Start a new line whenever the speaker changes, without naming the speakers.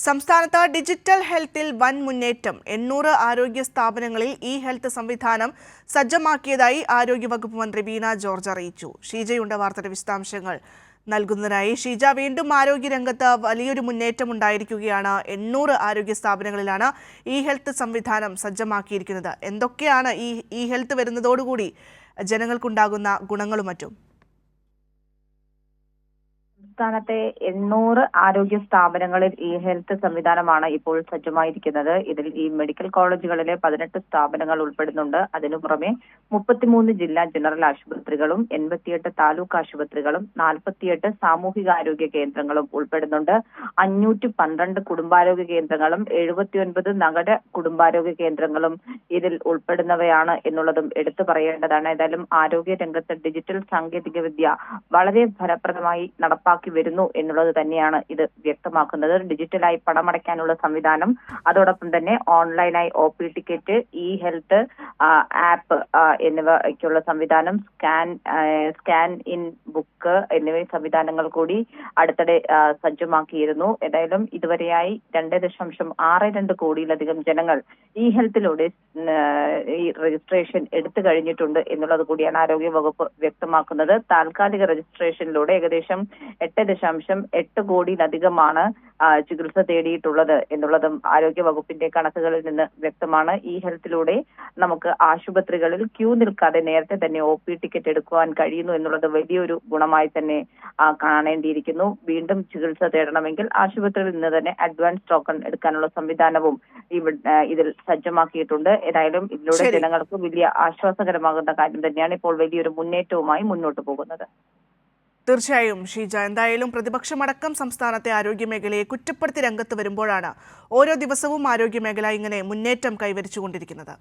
സംസ്ഥാനത്ത് ഡിജിറ്റൽ ഹെൽത്തിൽ വൻ മുന്നേറ്റം 800 ആരോഗ്യ സ്ഥാപനങ്ങളിൽ ഹെൽത്ത് സംവിധാനം സജ്ജമാക്കിയതായി ആരോഗ്യവകുപ്പ് മന്ത്രി വീണ ജോർജ് അറിയിച്ചു. ഷീജയുണ്ട് വാർത്തയുടെ വിശദാംശങ്ങൾ നൽകുന്നതിനായി. ഷീജ, വീണ്ടും ആരോഗ്യരംഗത്ത് വലിയൊരു മുന്നേറ്റം ഉണ്ടായിരിക്കുകയാണ്. 800 ആരോഗ്യ സ്ഥാപനങ്ങളിലാണ് ഹെൽത്ത് സംവിധാനം സജ്ജമാക്കിയിരിക്കുന്നത്. എന്തൊക്കെയാണ് ഹെൽത്ത് വരുന്നതോടുകൂടി ജനങ്ങൾക്കുണ്ടാകുന്ന ഗുണങ്ങളും മറ്റും?
സംസ്ഥാനത്തെ 800 ആരോഗ്യ സ്ഥാപനങ്ങളിൽ ഹെൽത്ത് സംവിധാനമാണ് ഇപ്പോൾ സജ്ജമായിരിക്കുന്നത്. ഇതിൽ മെഡിക്കൽ കോളേജുകളിലെ 18 സ്ഥാപനങ്ങൾ ഉൾപ്പെടുന്നുണ്ട്. അതിനു പുറമെ 33 ജില്ലാ ജനറൽ ആശുപത്രികളും 88 താലൂക്ക് ആശുപത്രികളും 48 സാമൂഹികാരോഗ്യ കേന്ദ്രങ്ങളും ഉൾപ്പെടുന്നുണ്ട്. 512 കുടുംബാരോഗ്യ കേന്ദ്രങ്ങളും 79 നഗര കുടുംബാരോഗ്യ കേന്ദ്രങ്ങളും ഇതിൽ ഉൾപ്പെടുന്നവയാണ് എന്നുള്ളതും എടുത്തു പറയേണ്ടതാണ്. ഏതായാലും ആരോഗ്യ രംഗത്ത് ഡിജിറ്റൽ സാങ്കേതിക വിദ്യ വളരെ ഫലപ്രദമായി നടപ്പാക്കി വരുന്നു എന്നുള്ളത് തന്നെയാണ് ഇത് വ്യക്തമാക്കുന്നത്. ഡിജിറ്റലായി പണമടയ്ക്കാനുള്ള സംവിധാനം, അതോടൊപ്പം തന്നെ ഓൺലൈനായി OP ടിക്കറ്റ്, ഹെൽത്ത് ആപ്പ് എന്നിവയ്ക്കുള്ള സംവിധാനം, സ്കാൻ ഇൻ ബുക്ക് എന്നിവ സംവിധാനങ്ങൾ കൂടി അടുത്തിടെ സജ്ജമാക്കിയിരുന്നു. ഏതായാലും ഇതുവരെയായി 2.62 കോടിയിലധികം ജനങ്ങൾ ഹെൽത്തിലൂടെ രജിസ്ട്രേഷൻ എടുത്തു കഴിഞ്ഞിട്ടുണ്ട് എന്നുള്ളത് കൂടിയാണ് ആരോഗ്യ വകുപ്പ് വ്യക്തമാക്കുന്നത്. താൽക്കാലിക രജിസ്ട്രേഷനിലൂടെ ഏകദേശം 8.8 കോടിയിലധികമാണ് ചികിത്സ തേടിയിട്ടുള്ളത് എന്നുള്ളതും ആരോഗ്യ വകുപ്പിന്റെ കണക്കുകളിൽ നിന്ന് വ്യക്തമാണ്. ഹെൽത്തിലൂടെ നമുക്ക് ആശുപത്രികളിൽ ക്യൂ നിൽക്കാതെ നേരത്തെ തന്നെ OP ടിക്കറ്റ് എടുക്കുവാൻ കഴിയുന്നു എന്നുള്ളത് വലിയൊരു ഗുണമായി തന്നെ കാണേണ്ടിയിരിക്കുന്നു. വീണ്ടും ചികിത്സ തേടണമെങ്കിൽ ആശുപത്രിയിൽ നിന്ന് തന്നെ അഡ്വാൻസ് ടോക്കൺ എടുക്കാനുള്ള സംവിധാനവും ഇതിൽ സജ്ജമാക്കിയിട്ടുണ്ട്. ഏതായാലും ഇതിലൂടെ ജനങ്ങൾക്ക് വലിയ ആശ്വാസകരമാകുന്ന കാര്യം തന്നെയാണ്. ഇപ്പോൾ വലിയൊരു മുന്നേറ്റവുമായി മുന്നോട്ട് പോകുന്നത്.
തീർച്ചയായും ഷീജ, എന്തായാലും പ്രതിപക്ഷമടക്കം സംസ്ഥാനത്തെ ആരോഗ്യമേഖലയെ കുറ്റപ്പെടുത്തി രംഗത്ത് വരുമ്പോഴാണ് ഓരോ ദിവസവും ആരോഗ്യമേഖല ഇങ്ങനെ മുന്നേറ്റം കൈവരിച്ചുകൊണ്ടിരിക്കുന്നത്.